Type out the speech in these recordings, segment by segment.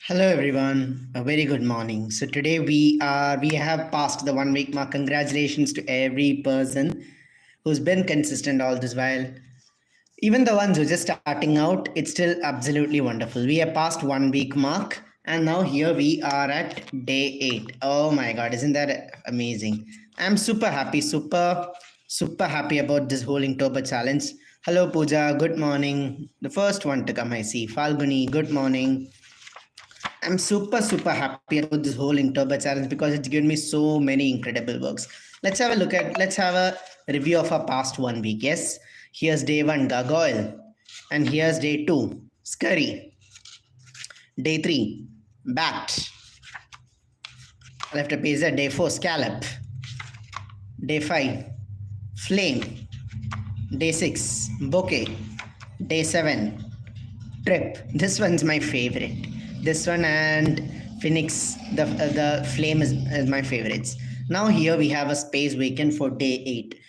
Hello everyone, a very good morning. So today we have passed the 1 week mark. Congratulations to every person who's been consistent all this while. Even the ones who are just starting out, it's still absolutely wonderful. We have passed 1 week mark and now here we are at day 8. Oh my god, isn't that amazing? I'm super happy, super happy about this whole Inktober challenge. Hello Pooja, good morning. The first one to come I see. Falguni, good morning. I'm super happy about this whole Inktober challenge because it's given me so many incredible works. Let's have a review of our past 1 week. Yes, here's day 1, gargoyle, and here's day 2, scurry. Day 3, bat. Left a page there. Day 4, scallop. Day 5, flame. Day 6, bouquet. Day 7, trip. This one's my favorite. This one and phoenix, the flame is my favorites. Now here we have a space vacant for day 8.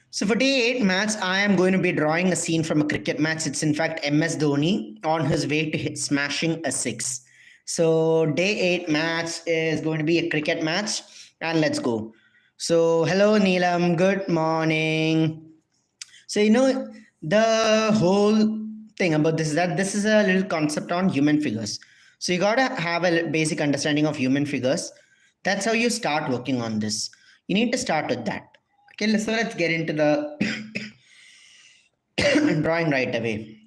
So for day 8 match, I am going to be drawing a scene from a cricket match. It's in fact MS Dhoni on his way to smashing a 6. So day 8 match is going to be a cricket match, and let's go. So hello Neelam, good morning. So the whole thing about this is that this is a little concept on human figures. So you gotta have a basic understanding of human figures. That's how you start working on this. You need to start with that. Okay, so let's get into the drawing right away.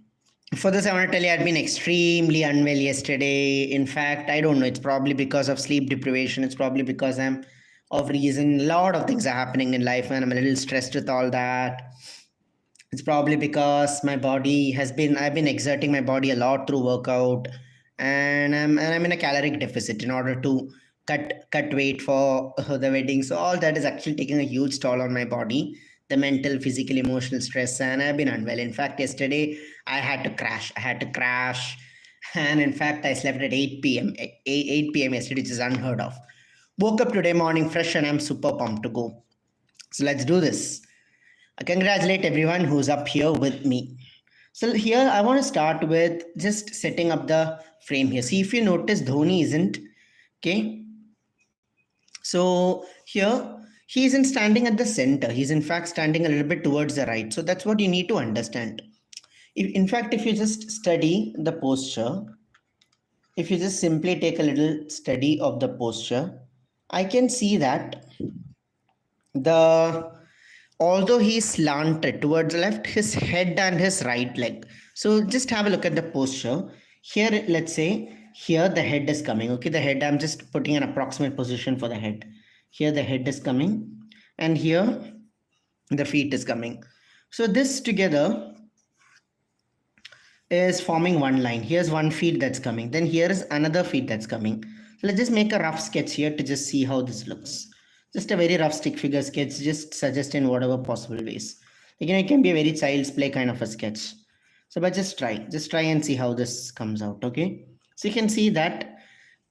For this, I want to tell you I'd been extremely unwell yesterday. In fact, I don't know. It's probably because of sleep deprivation. It's probably because I'm of reason. A lot of things are happening in life, and I'm a little stressed with all that. It's probably because my body I've been exerting my body a lot through workout, and I'm in a caloric deficit in order to cut weight for the wedding. So all that is actually taking a huge toll on my body, the mental, physical, emotional stress, and I've been unwell. In fact, yesterday I had to crash, and in fact I slept at 8 p.m. 8 p.m. yesterday, which is unheard of. Woke up today morning fresh and I'm super pumped to go. So let's do this. I congratulate everyone who's up here with me. So here I want to start with just setting up the frame here. See, if you notice, Dhoni isn't, okay. So here he isn't standing at the center. He's in fact standing a little bit towards the right. So that's what you need to understand. In fact, if you just study the posture, if you just simply take a little study of the posture, I can see that although he's slanted towards the left, his head and his right leg. So just have a look at the posture. Here, let's say, here the head is coming. Okay, the head, I'm just putting an approximate position for the head. Here the head is coming, and here the feet is coming. So this together is forming one line. Here's one feet that's coming. Then here is another feet that's coming. So let's just make a rough sketch here to just see how this looks. Just a very rough stick figure sketch, just suggest in whatever possible ways. Again, it can be a very child's play kind of a sketch. So but just try and see how this comes out. Okay, so you can see that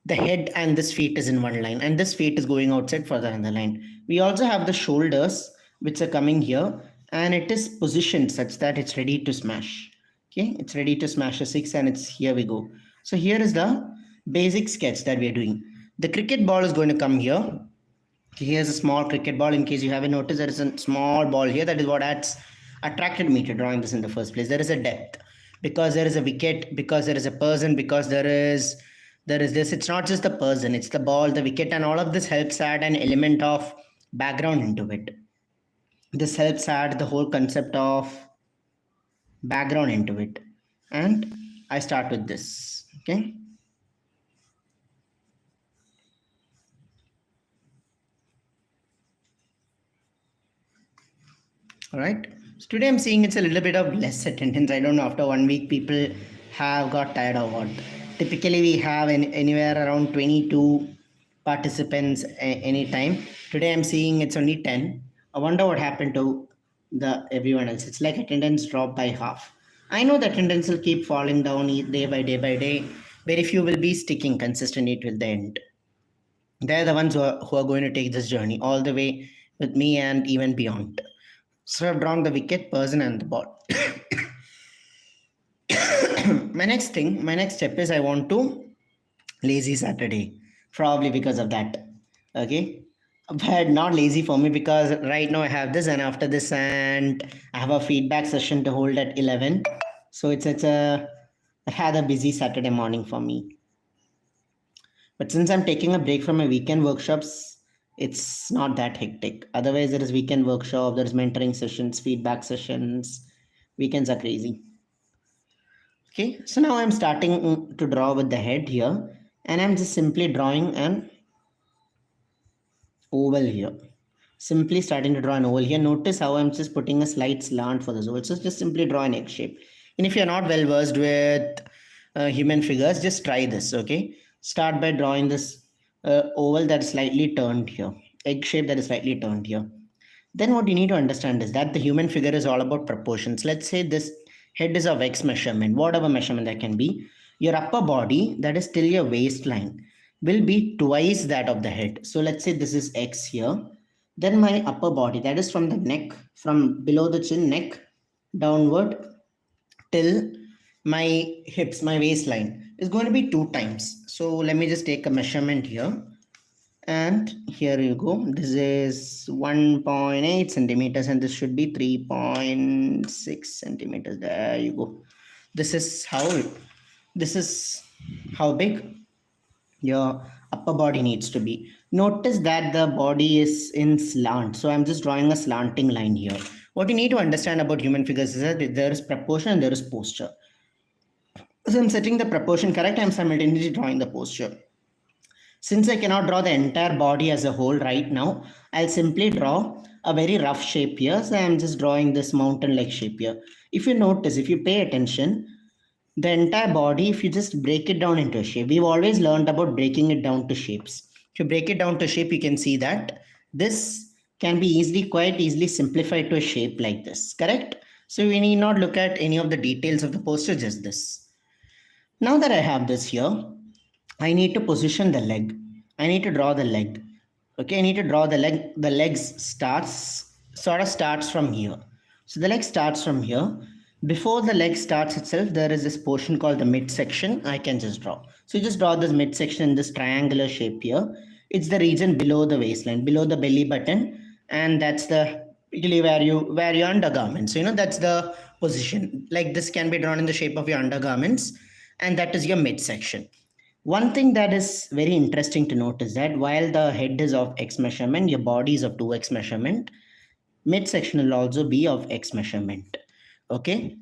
the head and this feet is in one line, and this feet is going outside further in the line. We also have the shoulders which are coming here, and it is positioned such that it's ready to smash. Okay, it's ready to smash a 6, and it's here we go. So here is the basic sketch that we are doing. The cricket ball is going to come here. Here's a small cricket ball. In case you haven't noticed, there is a small ball here. That is what attracted me to drawing this in the first place. There is a depth because there is a wicket, because there is a person, because there is this. It's not just the person, it's the ball, the wicket, and all of this helps add an element of background into it. This helps add the whole concept of background into it. And I start with this. Okay. All right. So today I'm seeing it's a little bit of less attendance. I don't know, after 1 week people have got tired or what. Typically we have anywhere around 22 participants anytime. Today I'm seeing it's only 10. I wonder what happened to everyone else. It's like attendance dropped by half. I know the attendance will keep falling down day by day. Very few will be sticking consistently till the end. They're the ones who are going to take this journey all the way with me and even beyond. So I've drawn the wicket, person, and the ball. My next step is I want to Lazy Saturday, probably because of that. Okay, but not lazy for me because right now I have this, and after this, and I have a feedback session to hold at 11. So it's a I had a busy Saturday morning for me. But since I'm taking a break from my weekend workshops, it's not that hectic. Otherwise, there is weekend workshop, there's mentoring sessions, feedback sessions. Weekends are crazy. Okay, so now I'm starting to draw with the head here, and I'm just simply drawing an oval here. Simply starting to draw an oval here. Notice how I'm just putting a slight slant for this oval. So just simply draw an egg shape. And if you're not well versed with human figures, just try this. Okay, start by drawing this oval that is slightly turned here, egg shape that is slightly turned here. Then what you need to understand is that the human figure is all about proportions. Let's say this head is of X measurement, whatever measurement that can be. Your upper body, that is till your waistline, will be twice that of the head. So let's say this is X here. Then my upper body, that is from the neck, from below the chin, neck, downward till my hips, my waistline, is going to be 2 times. So let me just take a measurement here, and here you go. This is 1.8 centimeters, and this should be 3.6 centimeters. There you go. This is how big your upper body needs to be. Notice that the body is in slant, so I'm just drawing a slanting line here. What you need to understand about human figures is that there is proportion and there is posture. So I'm setting the proportion correct, I'm simultaneously drawing the posture. Since I cannot draw the entire body as a whole right now, I'll simply draw a very rough shape here. So I'm just drawing this mountain-like shape here. If you notice, if you pay attention, the entire body, if you just break it down into a shape, we've always learned about breaking it down to shapes. If you break it down to shape, you can see that this can be quite easily simplified to a shape like this, correct? So we need not look at any of the details of the posture, just this. Now that I have this here, I need to position the leg. I need to draw the leg. Okay, I need to draw the leg. The legs starts from here. So the leg starts from here. Before the leg starts itself, there is this portion called the midsection. I can just draw. So you just draw this midsection in this triangular shape here. It's the region below the waistline, below the belly button, and that's the really where you wear your undergarments. So that's the position. Like this can be drawn in the shape of your undergarments, and that is your midsection. One thing that is very interesting to note is that while the head is of X measurement, your body is of 2X measurement, midsection will also be of X measurement. Okay,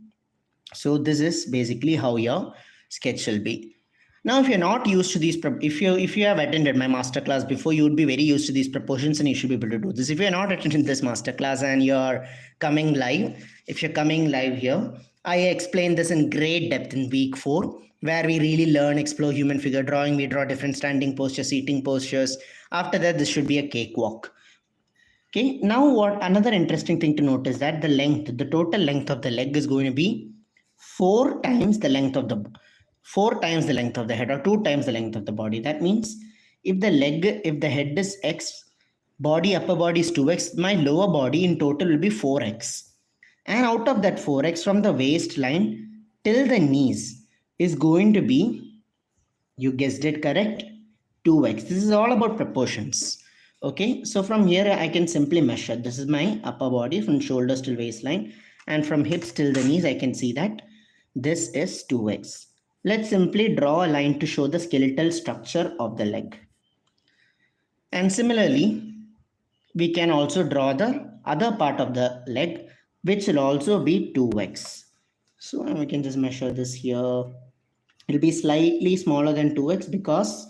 so this is basically how your sketch will be. Now, if you're not used to these, if you have attended my masterclass before, you would be very used to these proportions, and you should be able to do this. If you're not attending this masterclass and you're coming live, if you're coming live here, I explain this in great depth in week 4, where we really learn, explore human figure drawing. We draw different standing postures, seating postures. After that, this should be a cakewalk. Okay. Now, what another interesting thing to note is that the total length of the leg is going to be 4 times the length of the head, or 2 times the length of the body. That means if the head is X, upper body is 2X, my lower body in total will be 4X. And out of that 4X, from the waistline till the knees is going to be, you guessed it correct, 2X. This is all about proportions. Okay, so from here I can simply measure. This is my upper body from shoulders till waistline, and from hips till the knees I can see that this is 2X. Let's simply draw a line to show the skeletal structure of the leg. And similarly, we can also draw the other part of the leg, which will also be 2X. So we can just measure this here. It will be slightly smaller than 2X because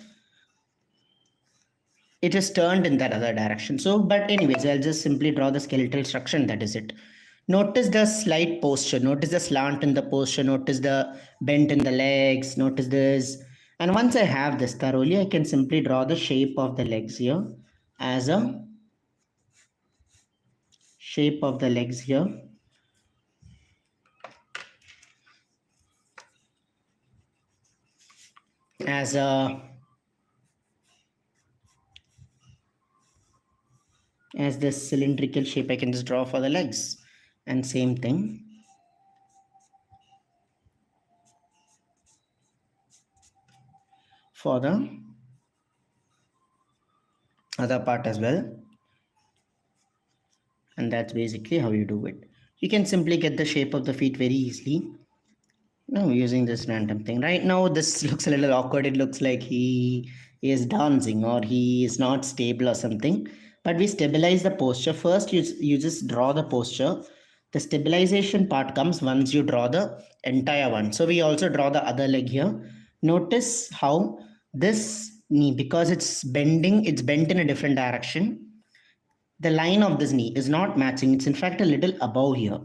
it is turned in that other direction. So, but anyways, I'll just simply draw the skeletal structure, and that is it. Notice the slight posture, notice the slant in the posture, notice the bend in the legs, notice this. And once I have this thoroughly, I can simply draw the shape of the legs here as a shape of the legs here as this cylindrical shape I can just draw for the legs. And same thing for the other part as well. And that's basically how you do it. You can simply get the shape of the feet very easily. No, using this random thing. Right now, this looks a little awkward. It looks like he is dancing or he is not stable or something. But we stabilize the posture. First, you just draw the posture. The stabilization part comes once you draw the entire one. So we also draw the other leg here. Notice how this knee, because it's bent in a different direction. The line of this knee is not matching. It's in fact a little above here.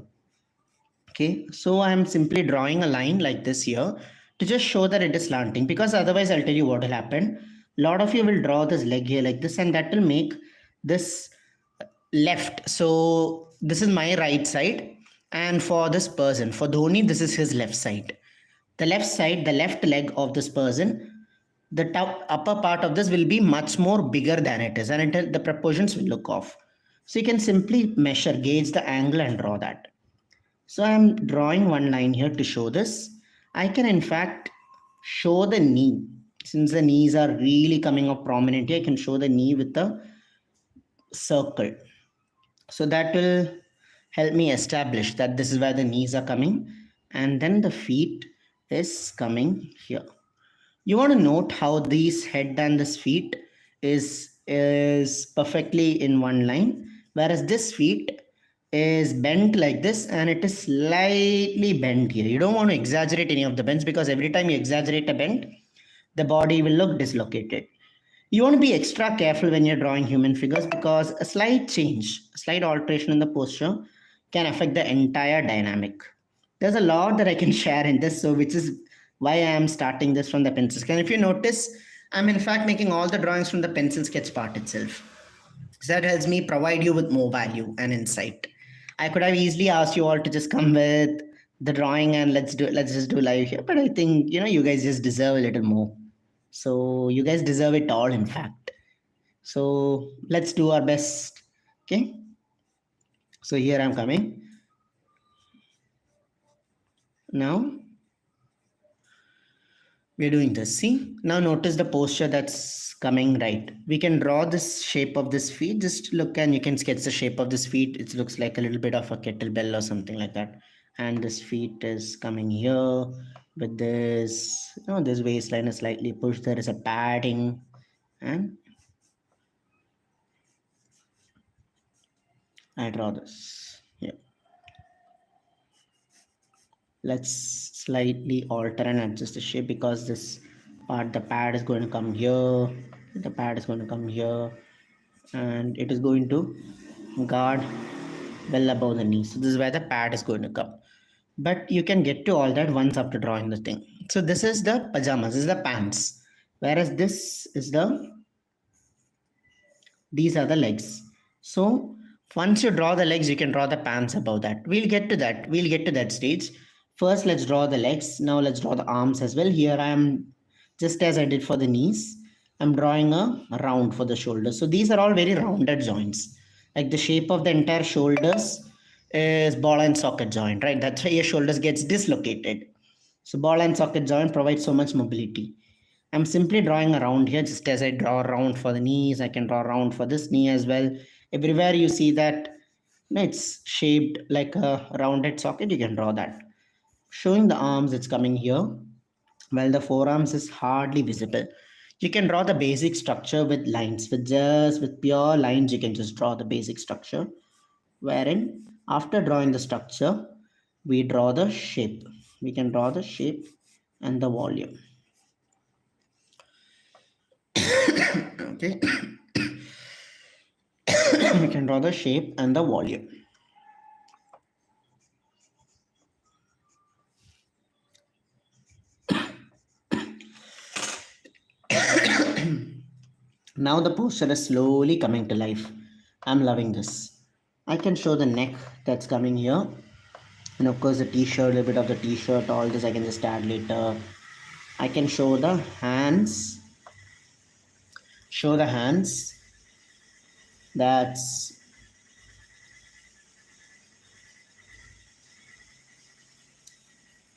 Okay, so I'm simply drawing a line like this here to just show that it is slanting, because otherwise I'll tell you what will happen. A lot of you will draw this leg here like this, and that will make this left. So this is my right side, and for this person, for Dhoni, this is his left side. The left side, the left leg of this person, the top upper part of this will be much more bigger than it is, and the proportions will look off. So you can simply measure, gauge the angle and draw that. So I'm drawing one line here to show this. I can in fact show the knee. Since the knees are really coming up prominently, I can show the knee with a circle. So that will help me establish that this is where the knees are coming, and then the feet is coming here. You want to note how these head and this feet is perfectly in one line, whereas this feet is bent like this and it is slightly bent here. You don't want to exaggerate any of the bends, because every time you exaggerate a bend, the body will look dislocated. You want to be extra careful when you're drawing human figures, because a slight change, a slight alteration in the posture can affect the entire dynamic. There's a lot that I can share in this, so which is why I am starting this from the pencil sketch. And if you notice, I'm in fact making all the drawings from the pencil sketch part itself. So that helps me provide you with more value and insight. I could have easily asked you all to just come with the drawing and let's just do live here, but I think you guys just deserve a little more. So you guys deserve it all, in fact. So let's do our best. Okay. So here I'm coming. Now we're doing this. See, now notice the posture that's coming right. We can draw this shape of this feet. Just look and you can sketch the shape of this feet. It looks like a little bit of a kettlebell or something like that. And this feet is coming here with this, this waistline is slightly pushed. There is a padding, and I draw this. Yeah. Let's slightly alter and adjust the shape, because this part, the pad is going to come here, the pad is going to come here, and it is going to guard well above the knee. So this is where the pad is going to come, but you can get to all that once after drawing the thing. So this is the pajamas, this is the pants, whereas this is these are the legs. So once you draw the legs, you can draw the pants above that. We'll get to that stage. First, let's draw the legs. Now let's draw the arms as well. Here I am, just as I did for the knees, I'm drawing a round for the shoulders. So these are all very rounded joints. Like the shape of the entire shoulders is ball and socket joint, right? That's why your shoulders gets dislocated. So ball and socket joint provides so much mobility. I'm simply drawing a round here, just as I draw a round for the knees. I can draw a round for this knee as well. Everywhere you see that it's shaped like a rounded socket, you can draw that. Showing the arms, it's coming here, while the forearms is hardly visible. You can draw the basic structure with lines, with pure lines. You can just draw the basic structure, wherein after drawing the structure, we draw the shape. We can draw the shape and the volume. Okay. We can draw the shape and the volume. Now the poster is slowly coming to life. I'm loving this. I can show the neck that's coming here. And of course the t-shirt, a little bit of the t-shirt, all this I can just add later. I can show the hands. That's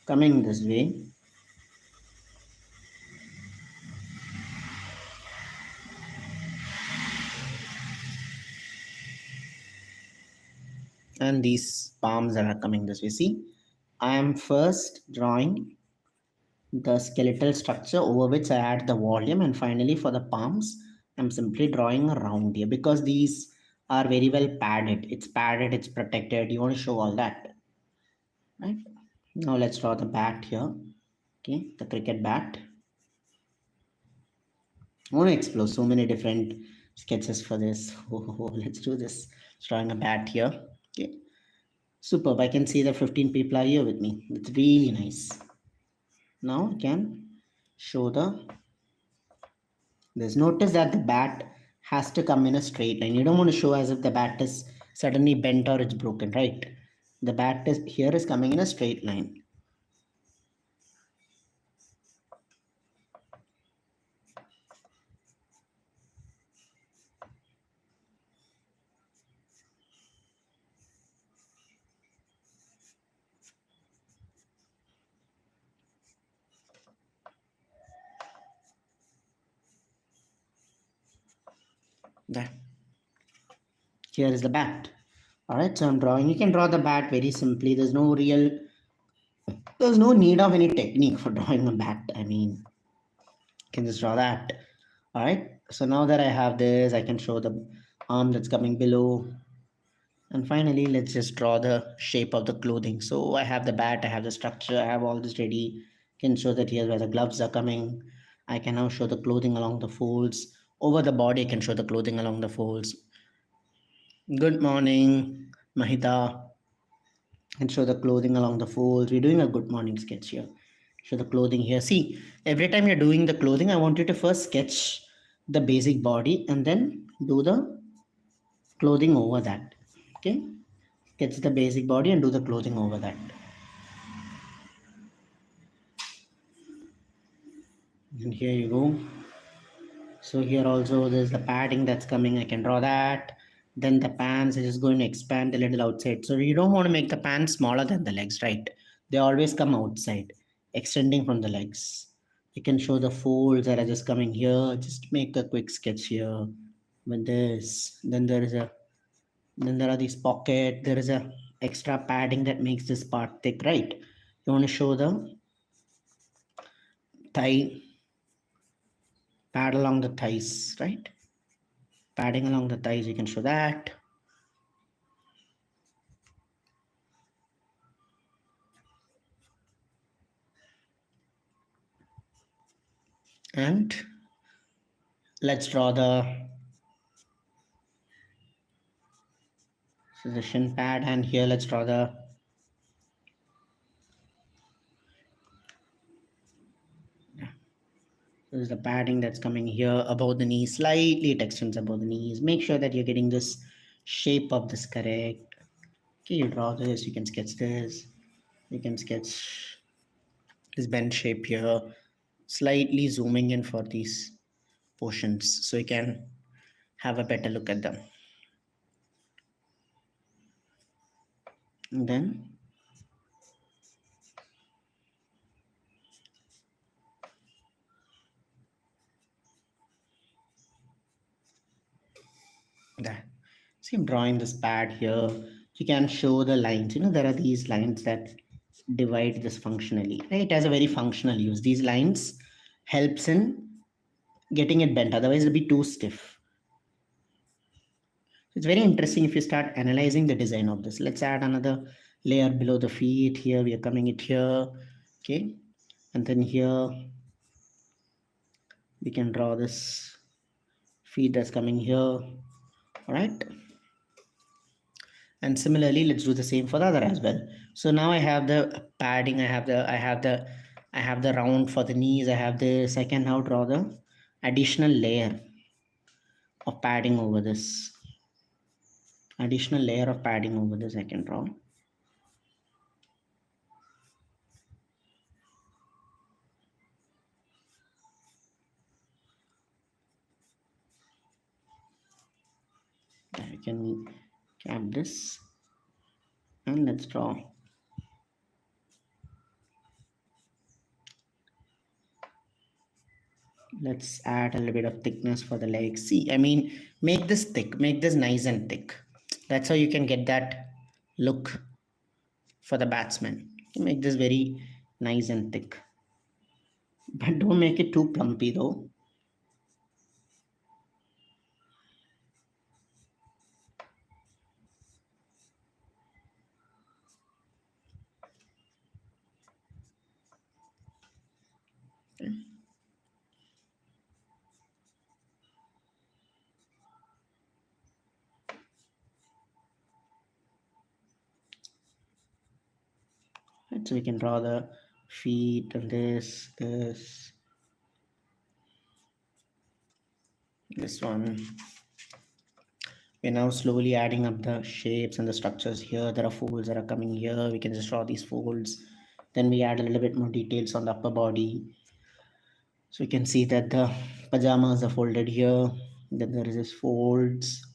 coming this way. and these palms that are coming this way. See, I am first drawing the skeletal structure over which I add the volume, and finally for the palms I'm simply drawing a round here because these are very well padded. It's padded, it's protected. You want to show all that, right? Now let's draw the bat here. Okay, the cricket bat. I want to explore so many different sketches for this. Let's do this. Drawing a bat here. Okay, superb. I can see that 15 people are here with me. It's really nice. Now I can show the this. Notice that the bat has to come in a straight line. You don't want to show as if the bat is suddenly bent or it's broken, right? The bat is here is coming in a straight line. There. Here is the bat. All right, so I'm drawing. You can draw the bat very simply. There's no need of any technique for drawing a bat. I mean, you can just draw that. All right, so now that I have this, I can show the arm that's coming below. And finally, let's just draw the shape of the clothing. So I have the bat, I have the structure, I have all this ready. Can show that here's where the gloves are coming. I can now show the clothing along the folds. Over the body, I can show the clothing along the folds. Good morning, Mahita. And show the clothing along the folds. We're doing a good morning sketch here. Show the clothing here. See, every time you're doing the clothing, I want you to first sketch the basic body and then do the clothing over that. Okay, sketch the basic body and do the clothing over that. And here you go. So here also there's the padding that's coming. I can draw that. Then the pants is just going to expand a little outside. So you don't want to make the pants smaller than the legs, right? They always come outside, extending from the legs. You can show the folds that are just coming here. Just make a quick sketch here with this. Then there are these pockets. There is a extra padding that makes this part thick, right? You want to show the thigh, pad along the thighs, right? Padding along the thighs, you can show that. And let's draw the shin pad, and here let's draw the this is the padding that's coming here above the knees. Slightly it extends above the knees. Make sure that you're getting this shape of this correct. Okay, you draw this, you can sketch this, you can sketch this bend shape here, slightly zooming in for these portions so you can have a better look at them. And then that. See, I'm drawing this pad here. You can show the lines. You know, there are these lines that divide this functionally, right? It has a very functional use. These lines helps in getting it bent. Otherwise, it'll be too stiff. It's very interesting if you start analyzing the design of this. Let's add another layer below the feet. Here, we are coming it here. Okay. And then here, we can draw this feet that's coming here. All right. And similarly, let's do the same for the other as well. So now I have the padding, I have the round for the knees, I have this. I can now draw the additional layer of padding over this. Additional layer of padding over this I can draw. I can cap this and let's draw. Let's add a little bit of thickness for the legs. See, I mean, make this thick, make this nice and thick. That's how you can get that look for the batsman. You make this very nice and thick, but don't make it too plumpy though. Okay. Right, so we can draw the feet and this one. We're now slowly adding up the shapes and the structures here. There are folds that are coming here. We can just draw these folds. Then we add a little bit more details on the upper body. So you can see that the pajamas are folded here. Then there is this folds.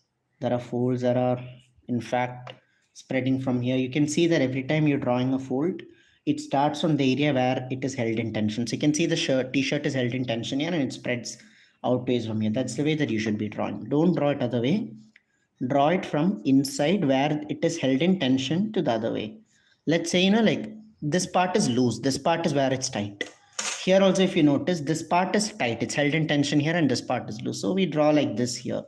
There are folds that are in fact spreading from here. You can see that every time you're drawing a fold, it starts from the area where it is held in tension. So you can see the t-shirt is held in tension here and it spreads outwards from here. That's the way that you should be drawing. Don't draw it other way. Draw it from inside where it is held in tension to the other way. Let's say, like this part is loose. This part is where it's tight. Here also, if you notice, this part is tight. It's held in tension here and this part is loose. So we draw like this here.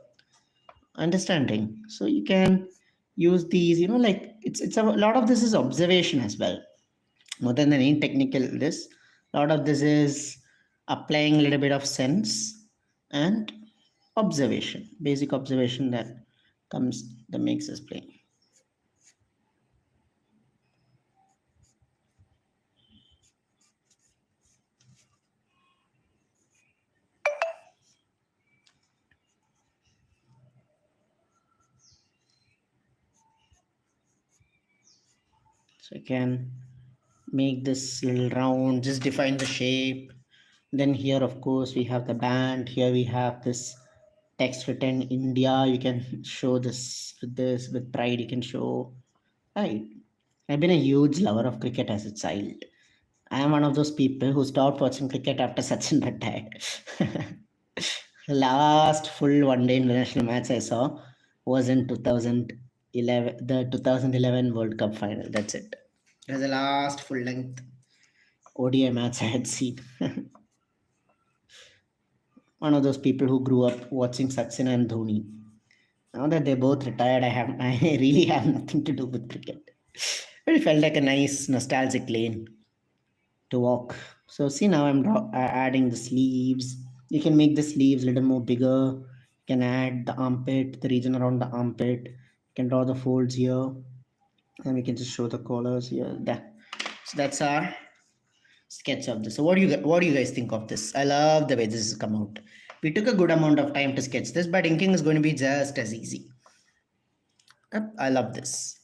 Understanding? So you can use these, like it's a lot of this is observation as well. More than any technical this. A lot of this is applying a little bit of sense and observation. Basic observation that makes us play. So I can make this little round, just define the shape. Then here, of course, we have the band. Here we have this text written India. You can show this with pride. You can show, right? I've been a huge lover of cricket as a child. I am one of those people who stopped watching cricket after Sachin retired. Last full one-day international match I saw was in 2011, the 2011 World Cup final. That's it. It was the last full-length ODI match I had seen. One of those people who grew up watching Sachin and Dhoni. Now that they both retired, I really have nothing to do with cricket. But it felt like a nice nostalgic lane to walk. So see, now I'm adding the sleeves. You can make the sleeves a little more bigger. You can add the armpit, the region around the armpit. You can draw the folds here. And we can just show the collars here. So that's our sketch of this. So what do you guys think of this? I love the way this has come out. We took a good amount of time to sketch this, but inking is going to be just as easy. I love this.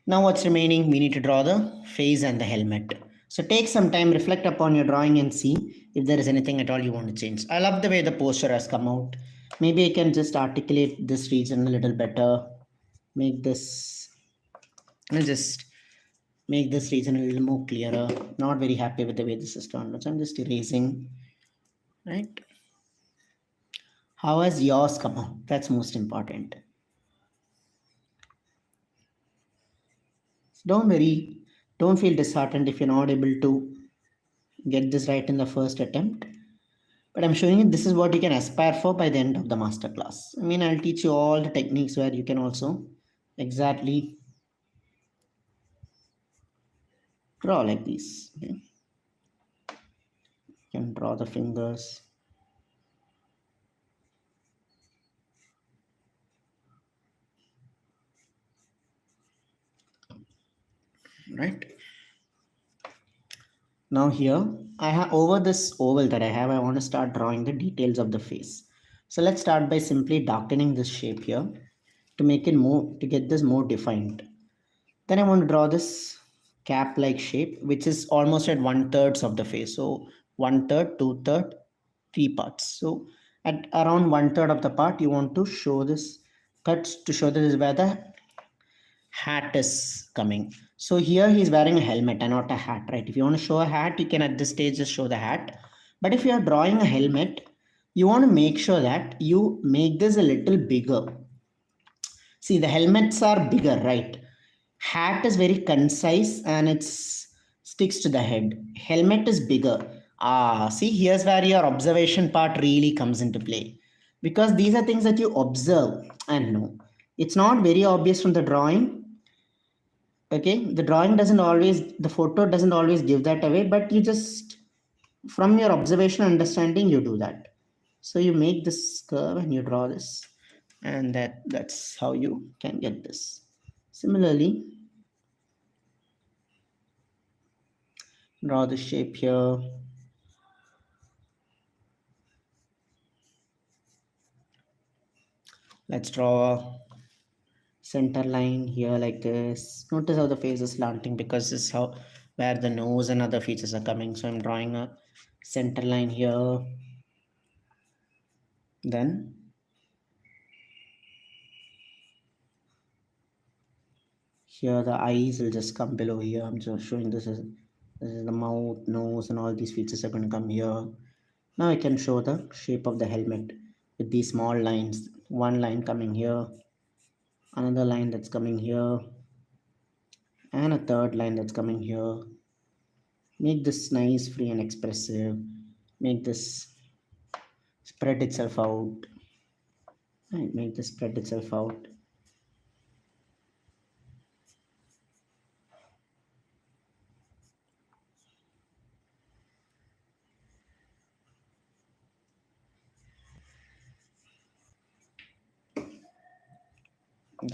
Now what's remaining? We need to draw the face and the helmet. So take some time, reflect upon your drawing and see if there is anything at all you want to change. I love the way the posture has come out. Maybe I can just articulate this region a little better. Make this region a little more clearer. Not very happy with the way this is turned out. So I'm just erasing, right? How has yours come out? That's most important. Don't worry. Don't feel disheartened if you're not able to get this right in the first attempt. But I'm showing you this is what you can aspire for by the end of the masterclass. I mean, I'll teach you all the techniques where you can also exactly draw like this. Okay? You can draw the fingers. Right. Now here, I have over this oval that I want to start drawing the details of the face. So let's start by simply darkening this shape here to make it to get this more defined. Then I want to draw this cap-like shape, which is almost at 1/3 of the face. So 1/3, 2/3, 3 parts. So at around 1/3 of the part, you want to show this cuts to show this is where the hat is coming. So here he's wearing a helmet and not a hat, right? If you want to show a hat, you can at this stage just show the hat. But if you are drawing a helmet, you want to make sure that you make this a little bigger. See, the helmets are bigger, right? Hat is very concise and it's sticks to the head. Helmet is bigger. See, here's where your observation part really comes into play, because these are things that you observe and know. It's not very obvious from the drawing. Okay, the drawing doesn't always, the photo doesn't always give that away, but you just, from your observation understanding, you do that. So you make this curve and you draw this, and that's how you can get this. Similarly, draw the shape here. Let's draw a center line here like this. Notice how the face is slanting, because this is how where the nose and other features are coming. So I'm drawing a center line here. Then here the eyes will just come below here. I'm just showing this is the mouth, nose, and all these features are going to come here. Now I can show the shape of the helmet with these small lines. One line coming here, another line that's coming here, and a third line that's coming here. Make this nice, free, and expressive. Make this spread itself out. Right, make this spread itself out.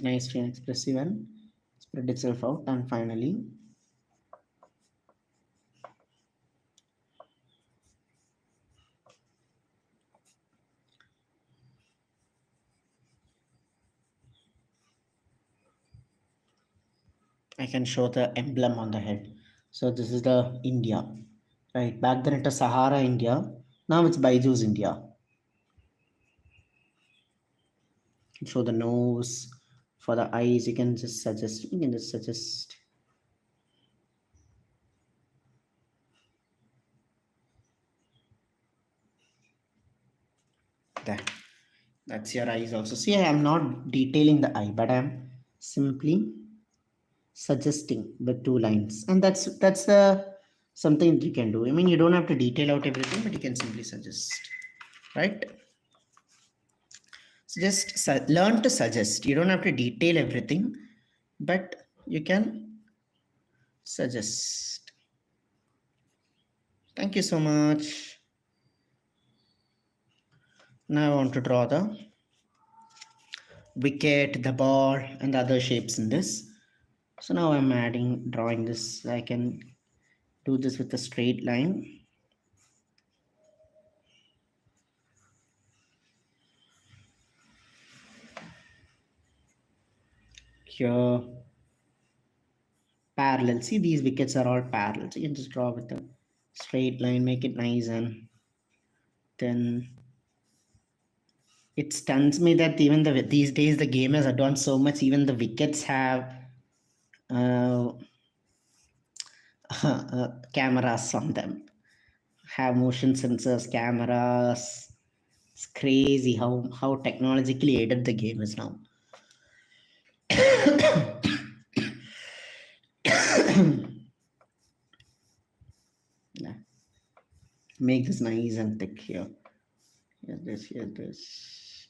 Nice, free, and expressive, and spread itself out. And finally, I can show the emblem on the head. So this is the India, right? Back then it was Sahara India. Now it's Baiju's India. Show the nose. For the eyes, you can just suggest. You can just suggest. There. That's your eyes also. See, I am not detailing the eye, but I am simply suggesting the two lines, and that's the something you can do. I mean, you don't have to detail out everything, but you can simply suggest, right? So just learn to suggest. You don't have to detail everything, but you can suggest. Thank you so much. Now I want to draw the wicket, the ball, and the other shapes in this. So now I'm drawing this. I can do this with a straight line. Here, parallel. See, these wickets are all parallel. So you can just draw with a straight line, make it nice, and then it stuns me that even these days the game has advanced so much. Even the wickets have cameras on them, have motion sensors, cameras. It's crazy how technologically aided the game is now. Yeah. Make this nice and thick here. Here's this.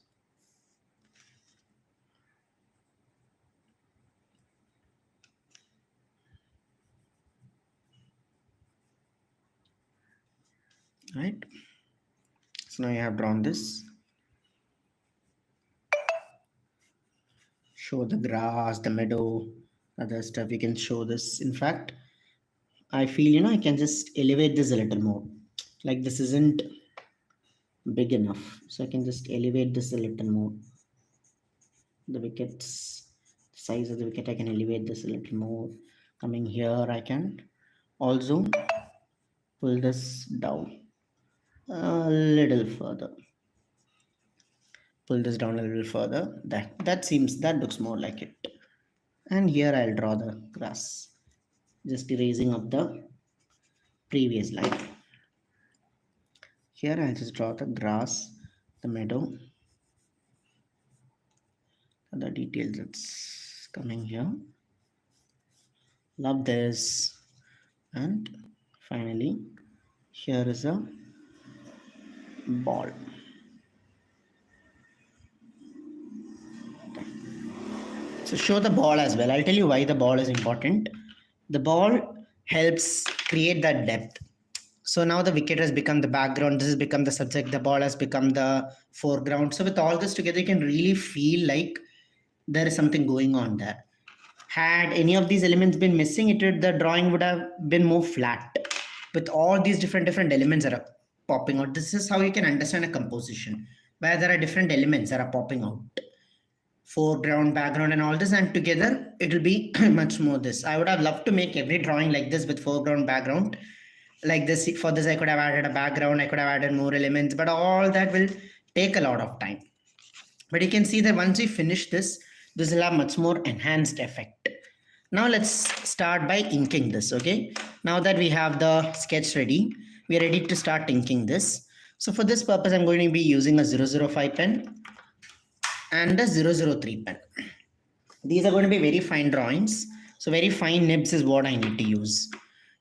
Right. So now you have drawn this. Show the grass, the meadow, other stuff. You can show this. In fact, I feel, I can just elevate this a little more. Like this isn't big enough. So I can just elevate this a little more. The wickets, the size of the wicket, I can elevate this a little more. Coming here, I can also pull this down a little further. Pull this down a little further. That looks more like it. And here I'll draw the grass, just erasing up the previous line. Here I'll just draw the grass, the meadow, the details that's coming here. Love this. And finally, here is a ball. So show the ball as well. I'll tell you why the ball is important. The ball helps create that depth. So now the wicket has become the background. This has become the subject. The ball has become the foreground. So with all this together, you can really feel like there is something going on there. Had any of these elements been missing, the drawing would have been more flat. With all these different elements that are popping out, this is how you can understand a composition, where there are different elements that are popping out, foreground, background, and all this, and together it will be much more this. I would have loved to make every drawing like this with foreground, background, like this. For this, I could have added a background, I could have added more elements, but all that will take a lot of time. But you can see that once we finish this, this will have much more enhanced effect. Now let's start by inking this. Okay, now that we have the sketch ready, we are ready to start inking this. So for this purpose, I'm going to be using a 005 pen and a 003 pen. These are going to be very fine drawings. So very fine nibs is what I need to use.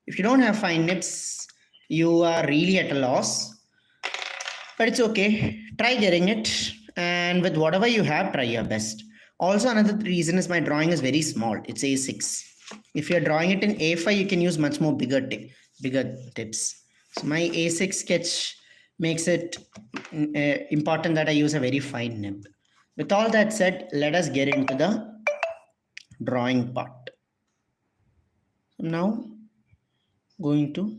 If you don't have fine nibs, you are really at a loss. But it's okay. Try getting it. And with whatever you have, try your best. Also, another reason is my drawing is very small. It's A6. If you're drawing it in A5, you can use much more bigger tips. So my A6 sketch makes it important that I use a very fine nib. With all that said, let us get into the drawing part. So now, going to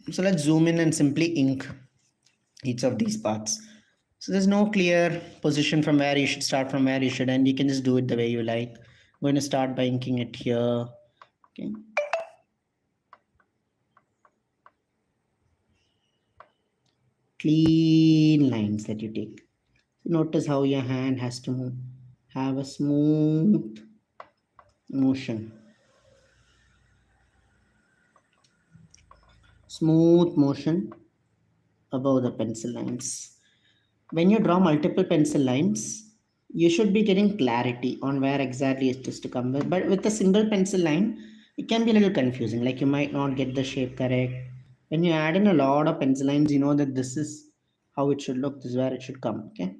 so let's zoom in and simply ink each of these parts. So there's no clear position from where you should start, from where you should end. You can just do it the way you like. I'm going to start by inking it here. Okay. Clean lines that you take. Notice how your hand has to have a smooth motion. Smooth motion above the pencil lines. When you draw multiple pencil lines, you should be getting clarity on where exactly it is to come with. But with a single pencil line, it can be a little confusing. Like you might not get the shape correct. When you add in a lot of pencil lines, you know that this is how it should look. This is where it should come. Okay.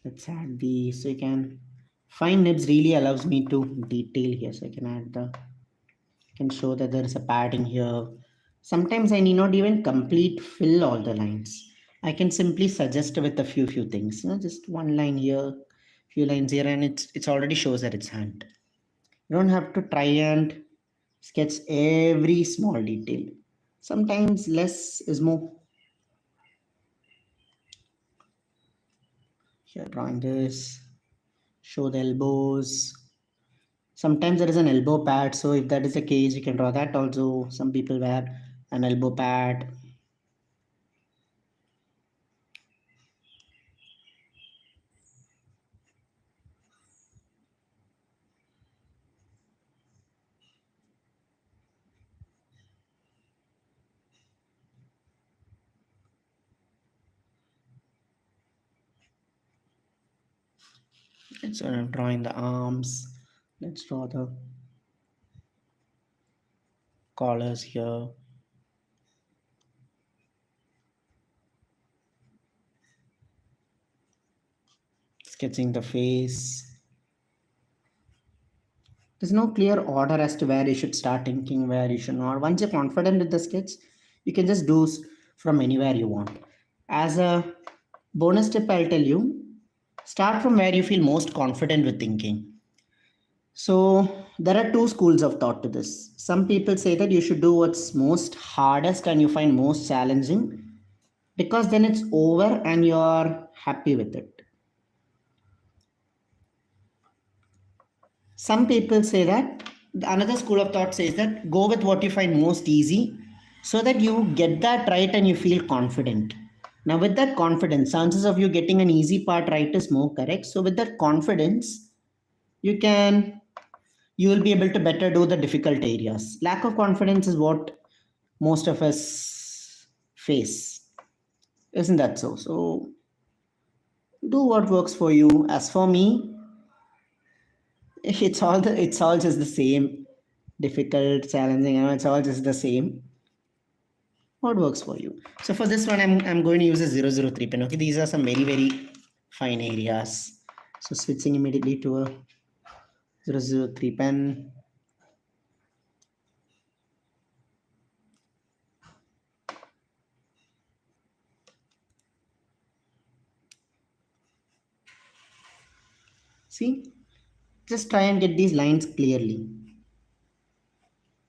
Let's add the, so you can, fine nibs really allows me to detail here. So I can add the, can show that there is a padding here. Sometimes I need not even complete fill all the lines. I can simply suggest with a few things. You know, just one line here, few lines here, and it's already shows that it's hand. You don't have to try and sketch every small detail. Sometimes less is more. Here, drawing this, show the elbows. Sometimes there is an elbow pad, so if that is the case, you can draw that also. Some people wear an elbow pad. So I'm drawing the arms. Let's draw the collars here. Sketching the face. There's no clear order as to where you should start inking, where you should not. Once you're confident with the sketch, you can just do from anywhere you want. As a bonus tip, I'll tell you, start from where you feel most confident with thinking. So there are two schools of thought to this. Some people say that you should do what's most hardest and you find most challenging. because then it's over and you're happy with it. Some people say that, another school of thought says that go with what you find most easy so that you get that right and you feel confident. Now, with that confidence, chances of you getting an easy part right is more correct. So, with that confidence, you will be able to better do the difficult areas. Lack of confidence is what most of us face. Isn't that so? So, do what works for you. As for me, it's all just the same. Difficult, challenging, it's all just the same. What works for you? So for this one, I'm going to use a 003 pen. Okay, these are some very, very fine areas. So switching immediately to a 003 pen. See, just try and get these lines clearly.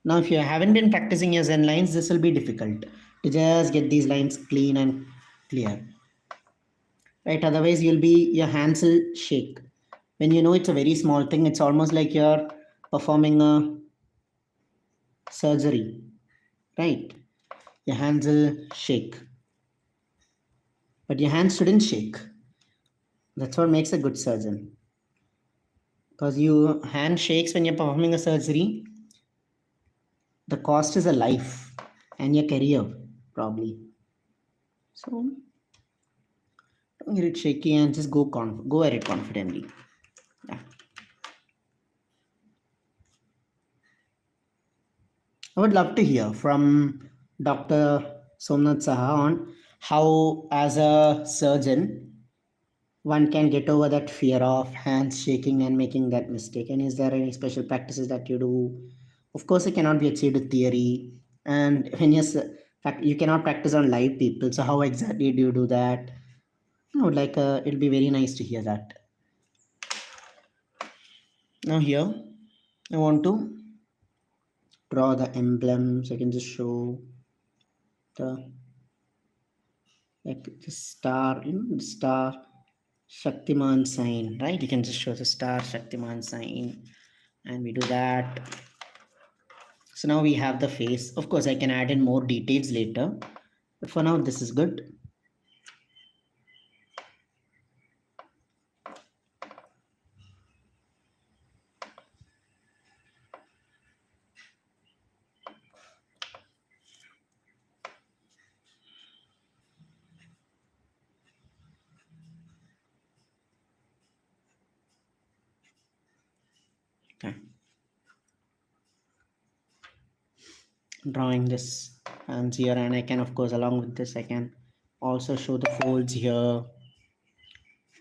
Now, if you haven't been practicing your Zen lines, this will be difficult to just get these lines clean and clear. Right? Otherwise, your hands will shake. When you know it's a very small thing, it's almost like you're performing a surgery, right? Your hands will shake, but your hands shouldn't shake. That's what makes a good surgeon. Because your hand shakes when you're performing a surgery, the cost is a life and your career, probably. So don't get it shaky and just go at it confidently. Yeah. I would love to hear from Dr. Somnath Saha on how, as a surgeon, one can get over that fear of hands shaking and making that mistake. And is there any special practices that you do? Of course, it cannot be achieved with theory. And when you cannot practice on live people. So how exactly do you do that? I would like, it'll be very nice to hear that. Now here, I want to draw the emblem. So I can just show the star, the star Shaktiman sign, right? You can just show the star Shaktiman sign, and we do that. So now we have the face. Of course, I can add in more details later, but for now, this is good. Okay. Drawing this hands here, and I can, of course, along with this, I can also show the folds here.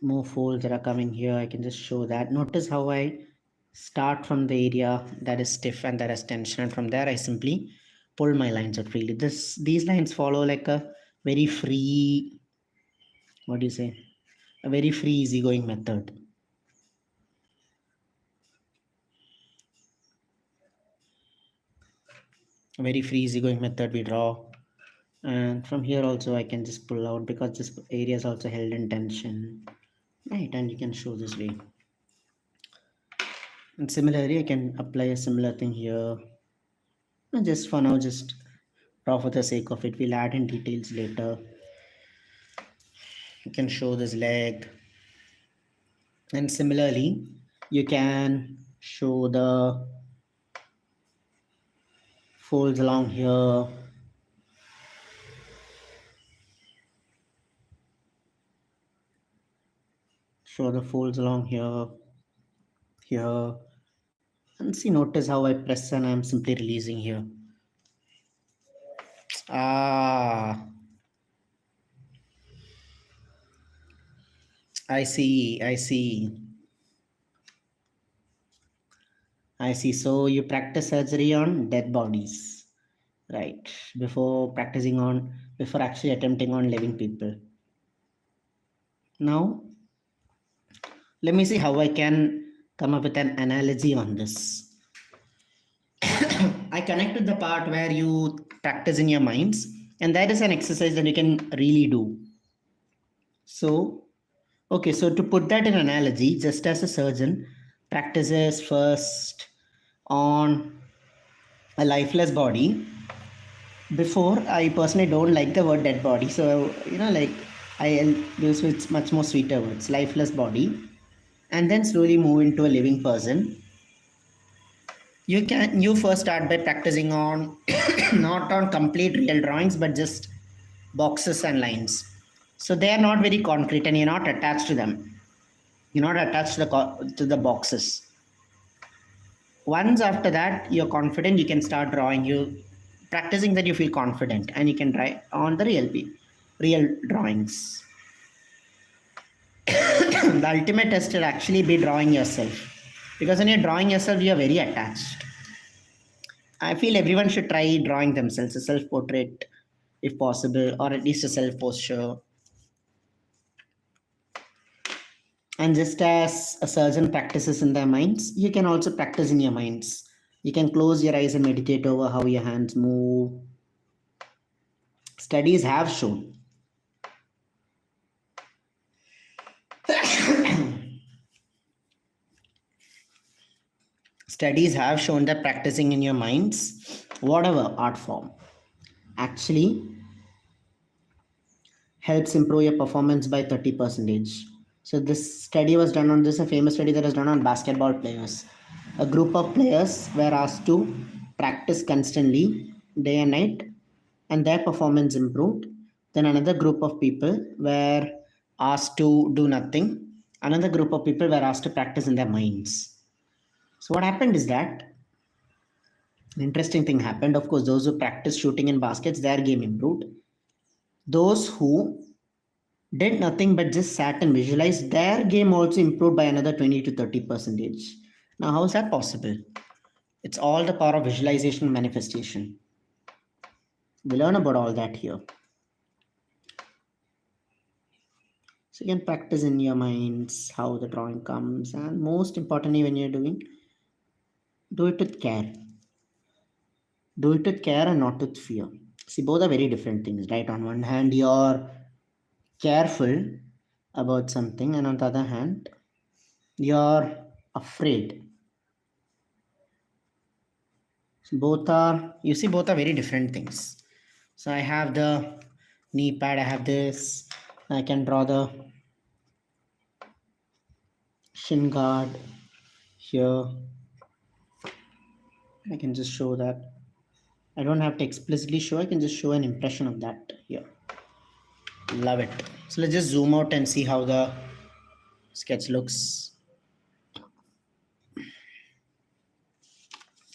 More folds that are coming here. I can just show that. Notice how I start from the area that is stiff and that has tension, and from there I simply pull my lines out freely. These lines follow like a very free, what do you say, a very free easygoing method. A very free easygoing method we draw, and from here also I can just pull out because this area is also held in tension, right? And you can show this way. And similarly, I can apply a similar thing here. And just for now, just draw for the sake of it. We'll add in details later. You can show this leg. And similarly, you can show the folds along here. Show the folds along here, here. And see, notice how I press and I'm simply releasing here. Ah, I see. So you practice surgery on dead bodies, right? Before actually attempting on living people. Now, let me see how I can come up with an analogy on this. I connected the part where you practice in your minds. And that is an exercise that you can really do. So, okay, so to put that in analogy, just as a surgeon practices first on a lifeless body, before, I personally don't like the word dead body, so like I'll use with much more sweeter words, lifeless body, and then slowly move into a living person. You first start by practicing on not on complete real drawings, but just boxes and lines. So they are not very concrete, and you're not attached to them. You're not attached to the boxes. Once after that you're confident, you can start drawing. You practicing that, you feel confident, and you can try on the real drawings. The ultimate test will actually be drawing yourself, because when you're drawing yourself, you're very attached. I feel everyone should try drawing themselves, a self portrait if possible, or at least a self posture. And just as a surgeon practices in their minds, you can also practice in your minds. You can close your eyes and meditate over how your hands move. Studies have shown that practicing in your minds, whatever art form, actually helps improve your performance by 30%. So this study was done on this, a famous study that was done on basketball players. A group of players were asked to practice constantly day and night, and their performance improved. Then another group of people were asked to do nothing. Another group of people were asked to practice in their minds. So what happened is that an interesting thing happened. Of course, those who practiced shooting in baskets, their game improved. Those who did nothing but just sat and visualized, their game also improved by another 20 to 30%. Now, how is that possible? It's all the power of visualization and manifestation. We learn about all that here. So you can practice in your minds how the drawing comes, and most importantly, when you're doing, do it with care. Do it with care and not with fear. See, both are very different things, right? On one hand, you're careful about something, and on the other hand, you're afraid. Both are, you see, both are very different things. So I have the knee pad, I have this, I can draw the shin guard here. I can just show that. I don't have to explicitly show, I can just show an impression of that here. Love it. So let's just zoom out and see how the sketch looks.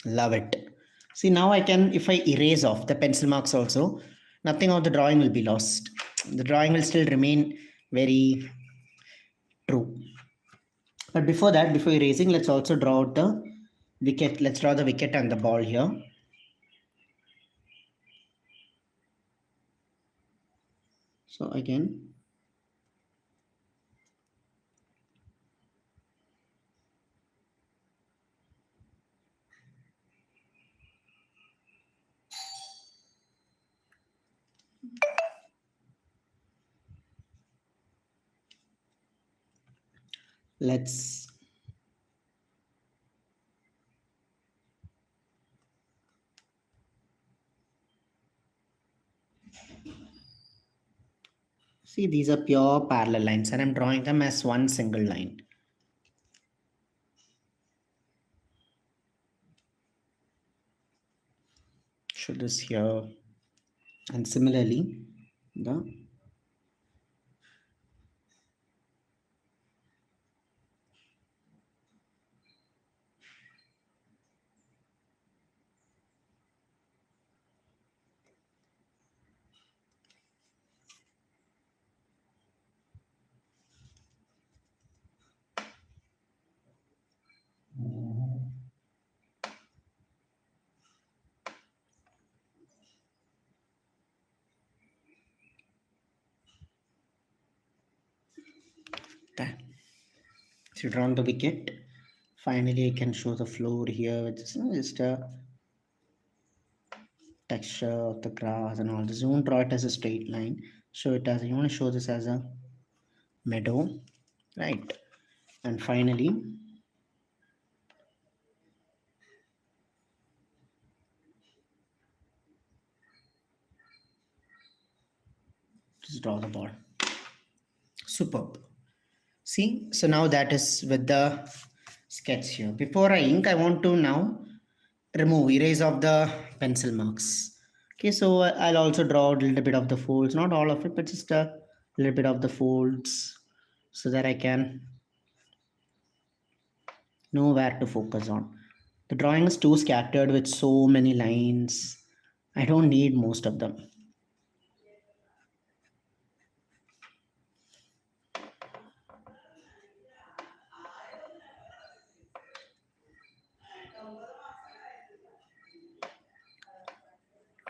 Love it. See, now I can, if I erase off the pencil marks also, nothing of the drawing will be lost. The drawing will still remain very true. But before that, before erasing, let's also draw out the wicket. Let's draw the wicket and the ball here. So again, let's see, these are pure parallel lines, and I'm drawing them as one single line. Show this here, and similarly the that. So drawn the wicket. Finally, I can show the floor here, which is just a texture of the grass and all this. You won't draw it as a straight line. Show it as, you want to show this as a meadow, right? And finally, just draw the ball. Superb. See, so now that is with the sketch here. Before I ink, I want to now erase of the pencil marks. Okay, so I'll also draw a little bit of the folds, not all of it, but just a little bit of the folds so that I can know where to focus on. The drawing is too scattered with so many lines. I don't need most of them.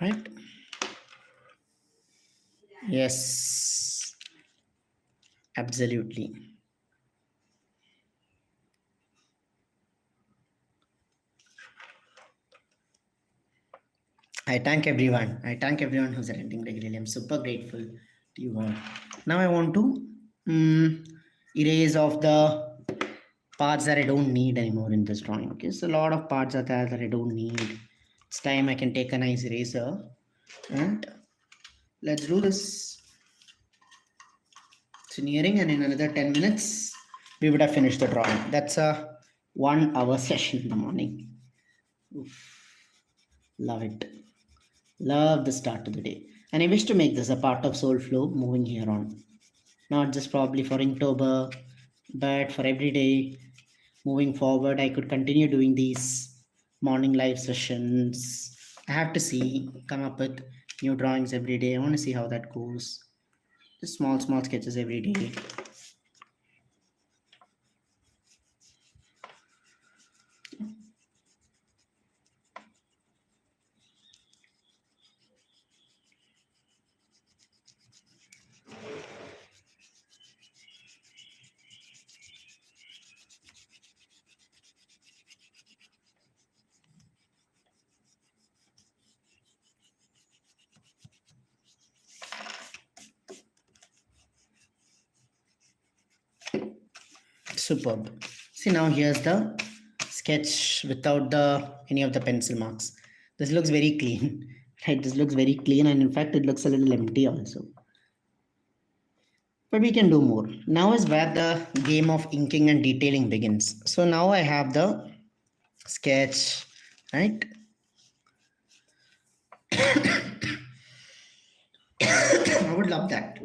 Right? Yes, absolutely. I thank everyone. I thank everyone who's attending regularly. I'm super grateful to you all. Now I want to erase off the parts that I don't need anymore in this drawing. Okay, so a lot of parts are there that I don't need. It's time I can take a nice eraser and let's do this. It's nearing, and in another 10 minutes, we would have finished the drawing. That's a 1 hour session in the morning. Oof. Love it. Love the start of the day. And I wish to make this a part of Soul Flow moving here on. Not just probably for Inktober, but for every day moving forward. I could continue doing these morning live sessions. I have to come up with new drawings every day. I want to see how that goes. Just small sketches every day. Superb. See, now here's the sketch without any of the pencil marks. This looks very clean, right? This looks very clean, and in fact it looks a little empty also, but we can do more. Now is where the game of inking and detailing begins. So now I have the sketch, right? I would love that.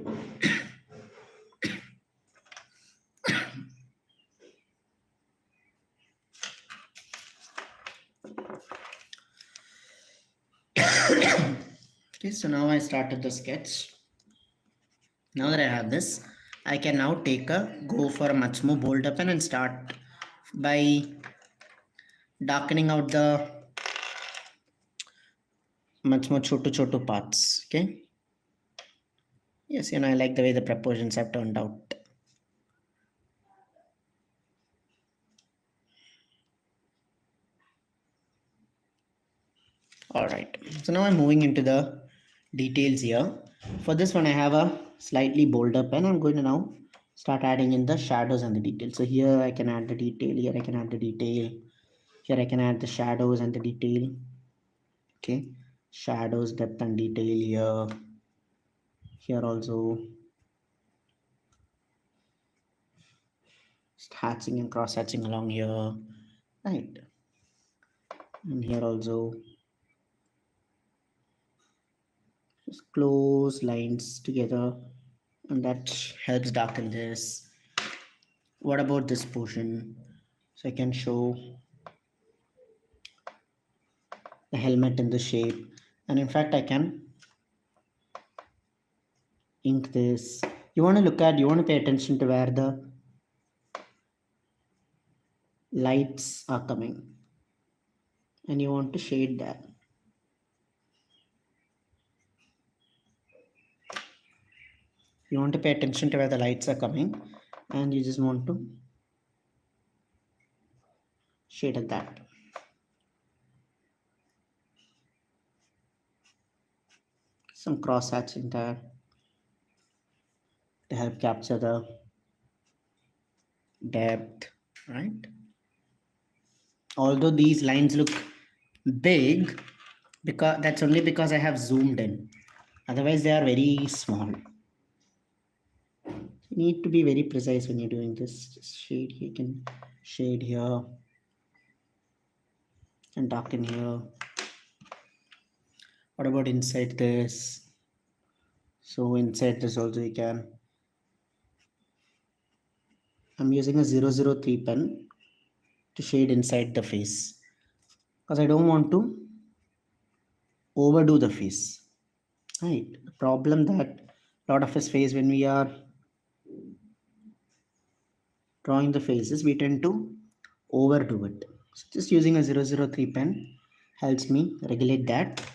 Okay, so now I started the sketch. Now that I have this, I can now go for a much more bolder pen and start by darkening out the much more chotu parts. Okay. Yes, I like the way the proportions have turned out. All right. So now I'm moving into the details here. For this one, I have a slightly bolder pen. I'm going to now start adding in the shadows and the details. So here I can add the detail. Here I can add the detail. Here I can add the shadows and the detail. Okay. Shadows, depth and detail here. Here also. Just hatching and cross hatching along here. Right. And here also. Just close lines together, and that helps darken this. What about this portion? So I can show the helmet in the shape, and in fact I can ink this. You want to pay attention to where the lights are coming, and you want to shade that. You want to pay attention to where the lights are coming, and you just want to shade at that. some cross hatching there to help capture the depth, right? Although these lines look big, because that's only because I have zoomed in. Otherwise, they are very small. You need to be very precise when you're doing this. Just shade here, you can shade here and darken here. What about inside this? So inside this also you can. I'm using a 003 pen to shade inside the face because I don't want to overdo the face. Right. The problem that a lot of us face when we are drawing the faces, we tend to overdo it. So just using a 003 pen helps me regulate that.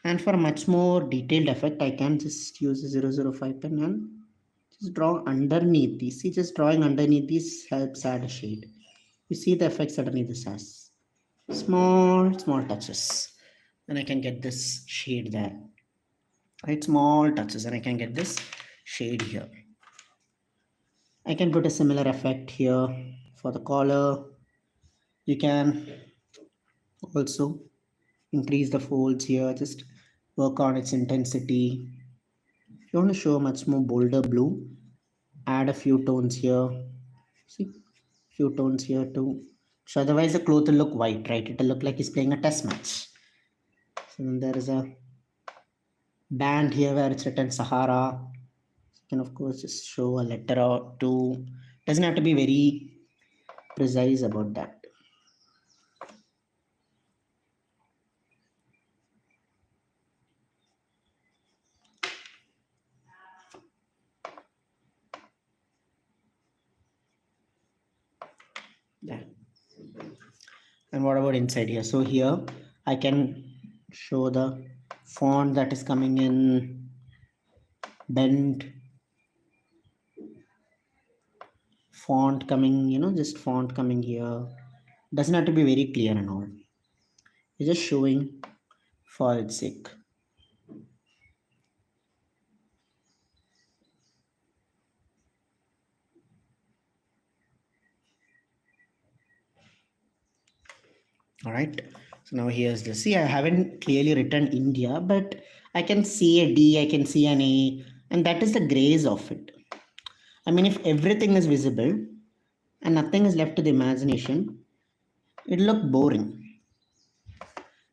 And for a much more detailed effect, I can just use a 005 pen and just draw underneath these. See, just drawing underneath these helps add a shade. You see the effects underneath this has small touches. Then I can get this shade there. Right, small touches, and I can get this shade here. I can put a similar effect here for the collar. You can also increase the folds here, just work on its intensity. If you want to show a much more bolder blue, add a few tones here. See, few tones here too. So otherwise the cloth will look white, right? It will look like he's playing a test match. So then there is a band here where it's written Sahara. You can of course just show a letter or two. Doesn't have to be very precise about that. Yeah. And what about inside here? So here I can show the font that is coming in, bend, font coming, just font coming here. Doesn't have to be very clear and all. It's just showing for its sake. All right. So now here's the, see, I haven't clearly written India, but I can see a D, I can see an A, and that is the grace of it. I mean, if everything is visible and nothing is left to the imagination, it'll look boring.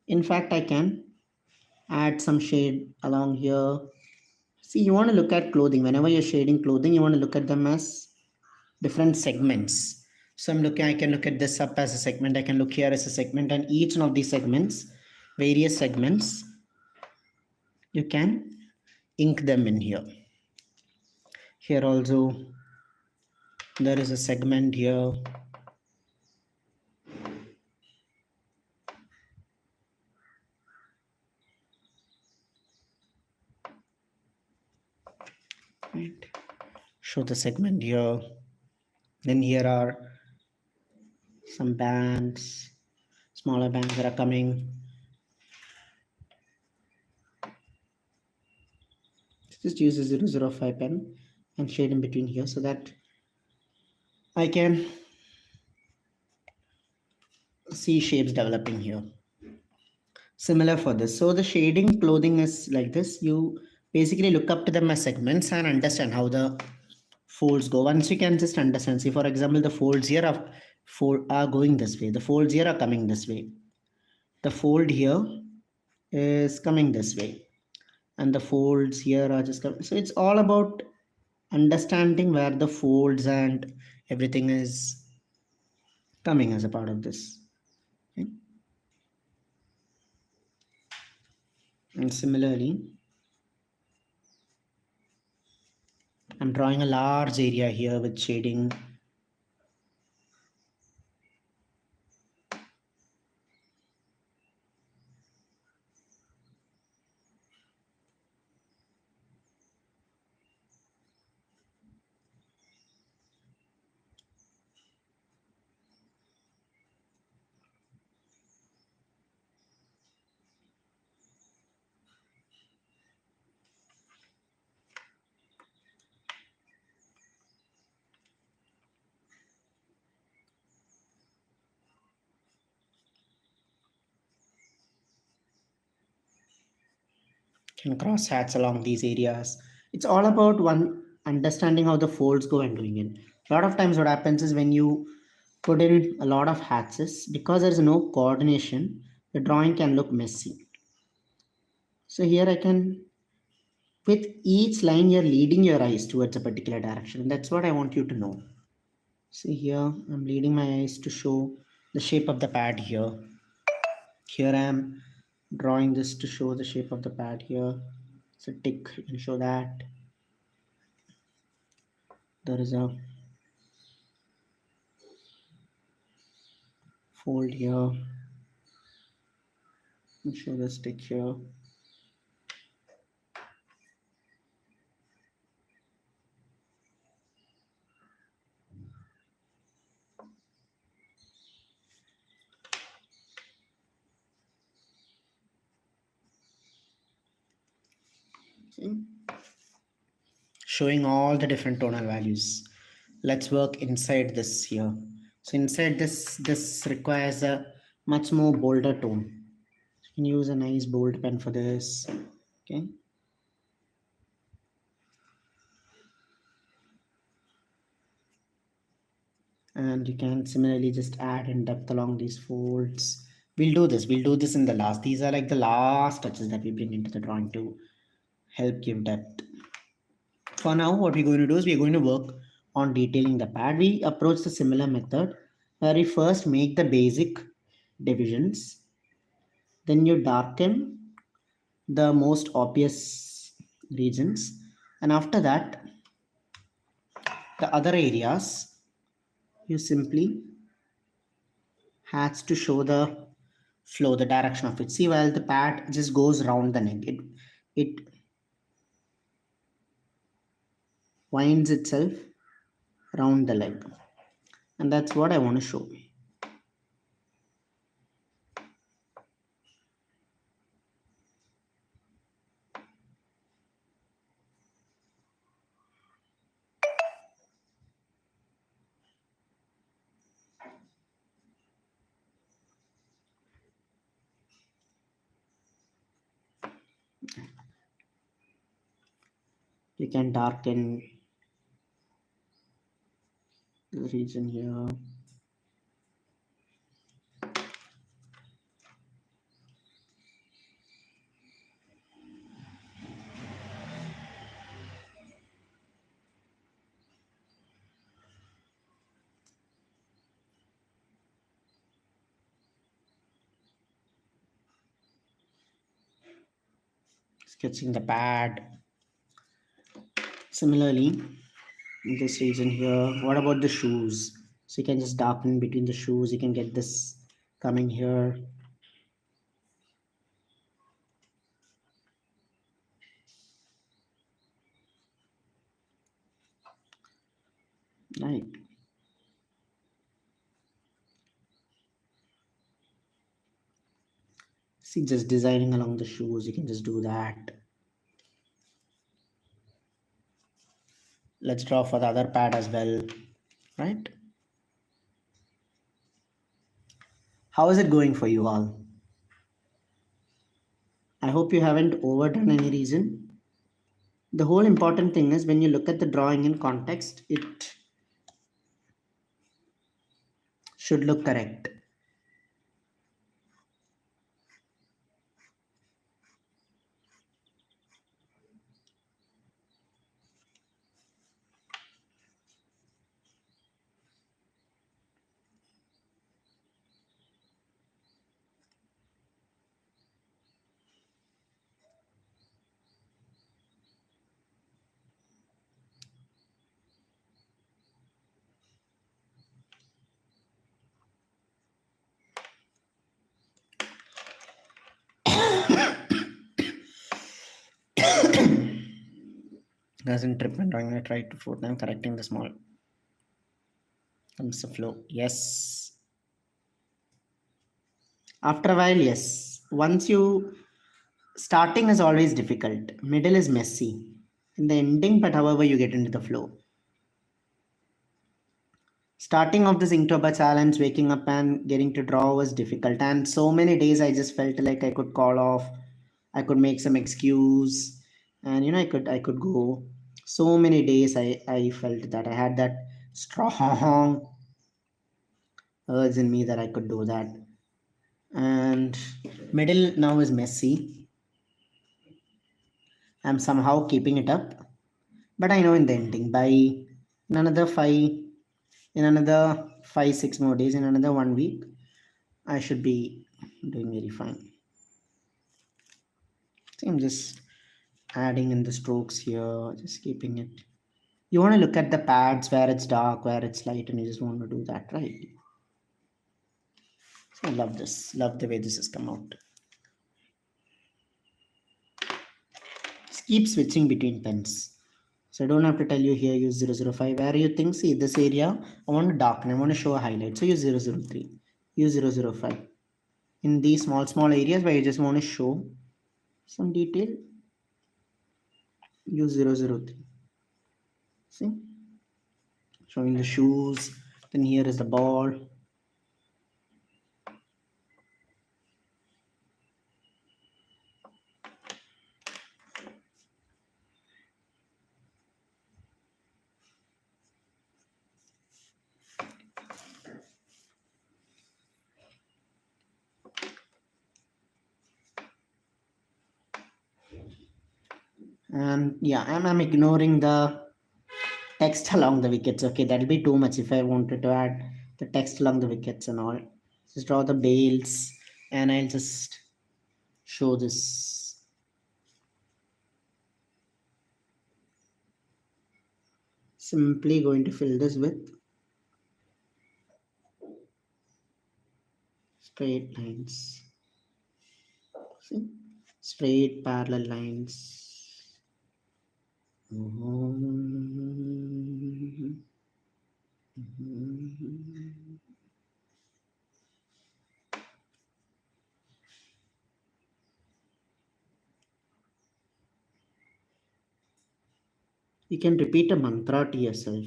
In fact, I can add some shade along here. See, you want to look at clothing. Whenever you're shading clothing, you want to look at them as different segments. So I can look at this up as a segment. I can look here as a segment, and each one of these segments, various segments, you can ink them in here. Here also, there is a segment here. Right. Show the segment here. Then here are some bands, smaller bands that are coming. Just use a 005 pen and shade in between here so that I can see shapes developing here. Similar for this. So the shading clothing is like this. You basically look up to them as segments and understand how the folds go. Once you can just understand, see, for example, the folds here are going this way. The folds here are coming this way. The fold here is coming this way. And the folds here are just coming. So it's all about understanding where the folds and everything is coming as a part of this. Okay. And similarly, I'm drawing a large area here with shading. Can cross hats along these areas. It's all about one understanding how the folds go and doing it. A lot of times what happens is when you put in a lot of hats, because there's no coordination, the drawing can look messy. So here I can, with each line, you're leading your eyes towards a particular direction. That's what I want you to know. See here, I'm leading my eyes to show the shape of the pad here. Here I am drawing this to show the shape of the pad here. So tick, you can show that. There is a fold here. Show the stick here. See? Showing all the different tonal values. Let's work inside this here. So inside this requires a much more bolder tone. You can use a nice bold pen for this. Okay. And you can similarly just add in depth along these folds. We'll do this in the last. These are like the last touches that we bring into the drawing to help give depth. For now, what we're going to do is we're going to work on detailing the pad. We approach the similar method where we first make the basic divisions, then you darken the most obvious regions, and after that the other areas you simply has to show the flow, the direction of it. See, while the pad just goes round the neck, it winds itself round the leg, and that's what I want to show. You can darken the region here. Sketching the pad. Similarly, in this region here, what about the shoes? So you can just darken between the shoes. You can get this coming here. Right. See, just designing along the shoes, you can just do that. Let's draw for the other pad as well, right? How is it going for you all? I hope you haven't overdone any reason. The whole important thing is when you look at the drawing in context, it should look correct. Doesn't trip when drawing. I try to fourth time correcting the small. Comes the flow. Yes. After a while, yes. Once you starting is always difficult. Middle is messy. In the ending, but however you get into the flow. Starting of this Inktober challenge, waking up and getting to draw was difficult. And so many days I just felt like I could call off. I could make some excuse, and I could go so many days. I felt that I had that strong urge in me that I could do that. And middle now is messy. I'm somehow keeping it up, but I know in the ending, by in another five, in another 5 6 more days, in another 1 week, I should be doing very fine. See, I'm just adding in the strokes here, just keeping it. You want to look at the pads where it's dark, where it's light, and you just want to do that, right? So I love this. Love the way this has come out. Just keep switching between pens. So I don't have to tell you here use 005. Where you think, see this area, I want to darken, I want to show a highlight. So use 003, use 005. In these small areas where you just want to show some detail, use 003. See? Showing the shoes. Then here is the ball. And yeah, I'm ignoring the text along the wickets. Okay, that'll be too much if I wanted to add the text along the wickets and all. Just draw the bails, and I'll just show this. Simply going to fill this with straight lines. See? Straight parallel lines. You can repeat a mantra to yourself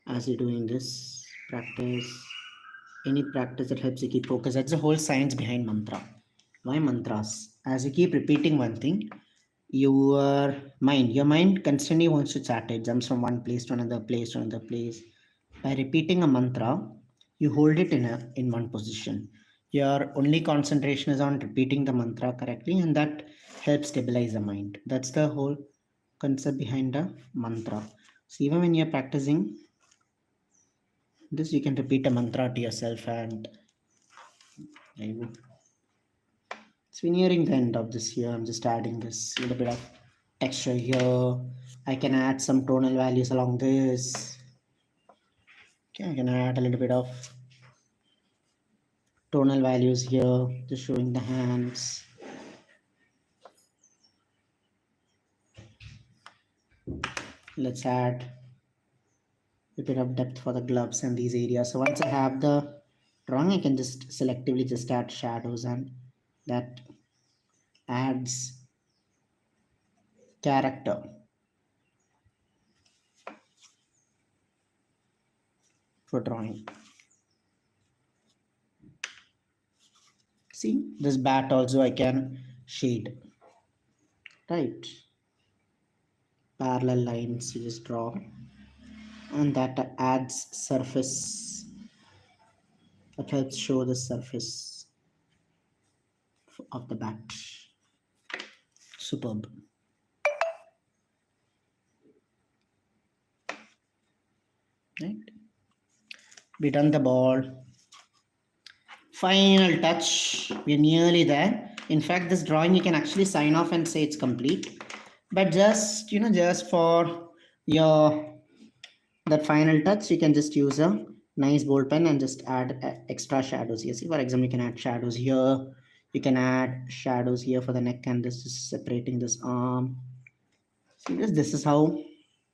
as you're doing this practice. Any practice that helps you keep focus. That's the whole science behind mantra. Why mantras? As you keep repeating one thing, your mind constantly wants to chat. It jumps from one place to another place to another place. By repeating a mantra, you hold it in one position. Your only concentration is on repeating the mantra correctly, and that helps stabilize the mind. That's the whole concept behind a mantra. So even when you're practicing this, you can repeat a mantra to yourself, and I would. So we're nearing the end of this here. I'm just adding this little bit of texture here. I can add some tonal values along this. Okay, I can add a little bit of tonal values here, just showing the hands. Let's add a bit of depth for the gloves and these areas. So once I have the drawing, I can just selectively just add shadows, and that adds character for drawing. See, this bat also I can shade, right? Parallel lines you just draw, and that adds surface. That helps show the surface of the bat. Superb. Right? We done the ball. Final touch. We're nearly there. In fact, this drawing you can actually sign off and say it's complete. But just just for your that final touch, you can just use a nice ball pen and just add extra shadows here. See, for example, you can add shadows here. You can add shadows here for the neck, and this is separating this arm. See, this is how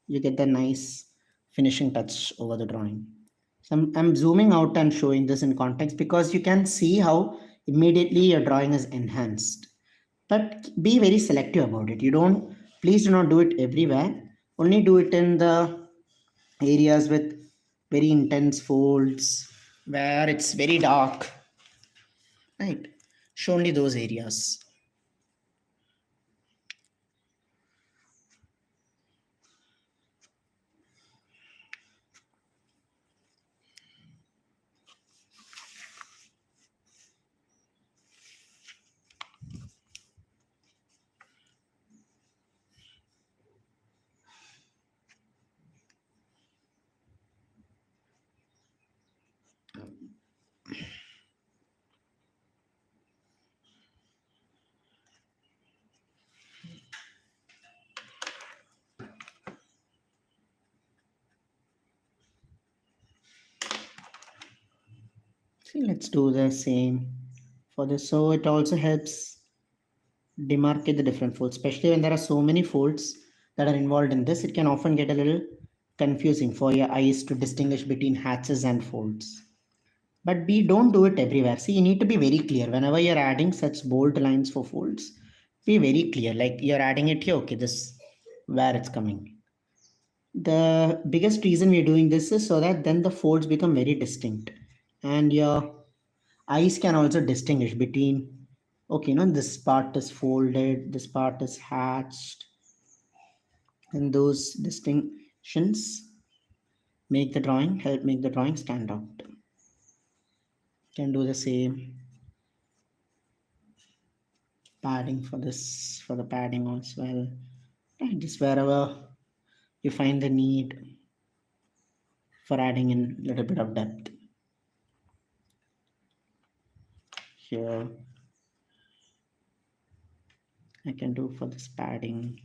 you get the nice finishing touch over the drawing. So I'm zooming out and showing this in context because you can see how immediately your drawing is enhanced. But be very selective about it. Please do not do it everywhere. Only do it in the areas with very intense folds where it's very dark. Right. Show only those areas. See, let's do the same for this. So it also helps demarcate the different folds, especially when there are so many folds that are involved in this. It can often get a little confusing for your eyes to distinguish between hatches and folds. But we don't do it everywhere. See, you need to be very clear whenever you're adding such bold lines for folds. Be very clear, like you're adding it here. Okay, this where it's coming. The biggest reason we're doing this is so that then the folds become very distinct, and your eyes can also distinguish between, okay, this part is folded, this part is hatched, and those distinctions help make the drawing stand out. Can do the same padding for this, for the padding as well. And just wherever you find the need for adding in a little bit of depth. Here I can do for this padding.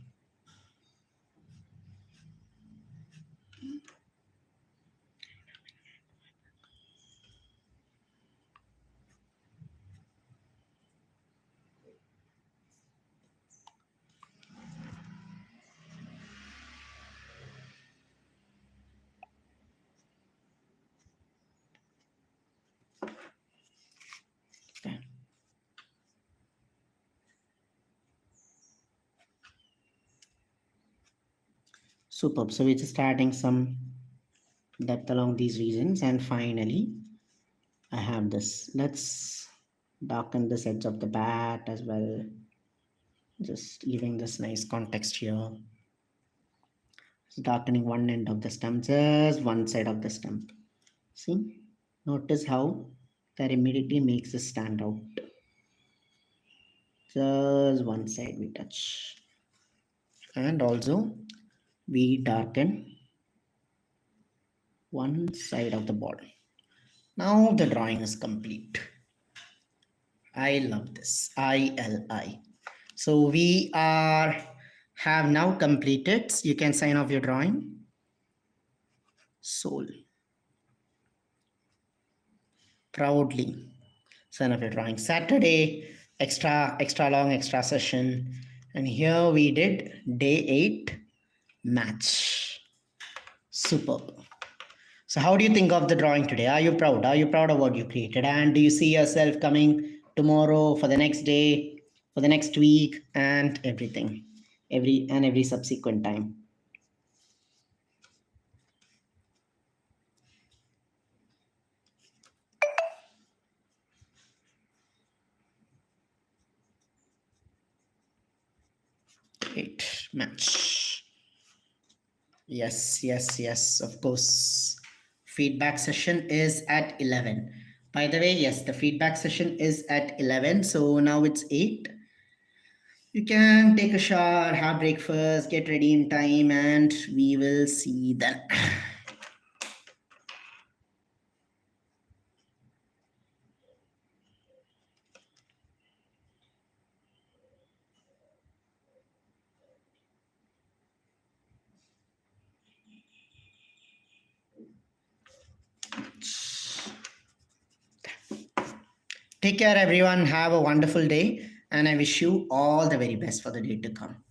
Okay. Superb. So we're just adding some depth along these regions, and finally I have this. Let's darken this edge of the bat as well, just giving this nice context here. Darkening one end of the stump, just one side of the stump. See, notice how that immediately makes it stand out. Just one side we touch, and also we darken one side of the bottle. Now the drawing is complete. I love this. ILI. So we have now completed. You can sign off your drawing. Soul. Proudly sign off your drawing. Saturday, extra long, extra session. And here we did day 8 match. Superb. So how do you think of the drawing today? Are you proud? Are you proud of what you created? And do you see yourself coming tomorrow, for the next day, for the next week, and everything, every subsequent time? Great match. Yes, of course. Feedback session is at 11. By the way, yes, the feedback session is at 11. So now it's 8. You can take a shower, have breakfast, get ready in time, and we will see then. Take care, everyone. Have a wonderful day, and I wish you all the very best for the day to come.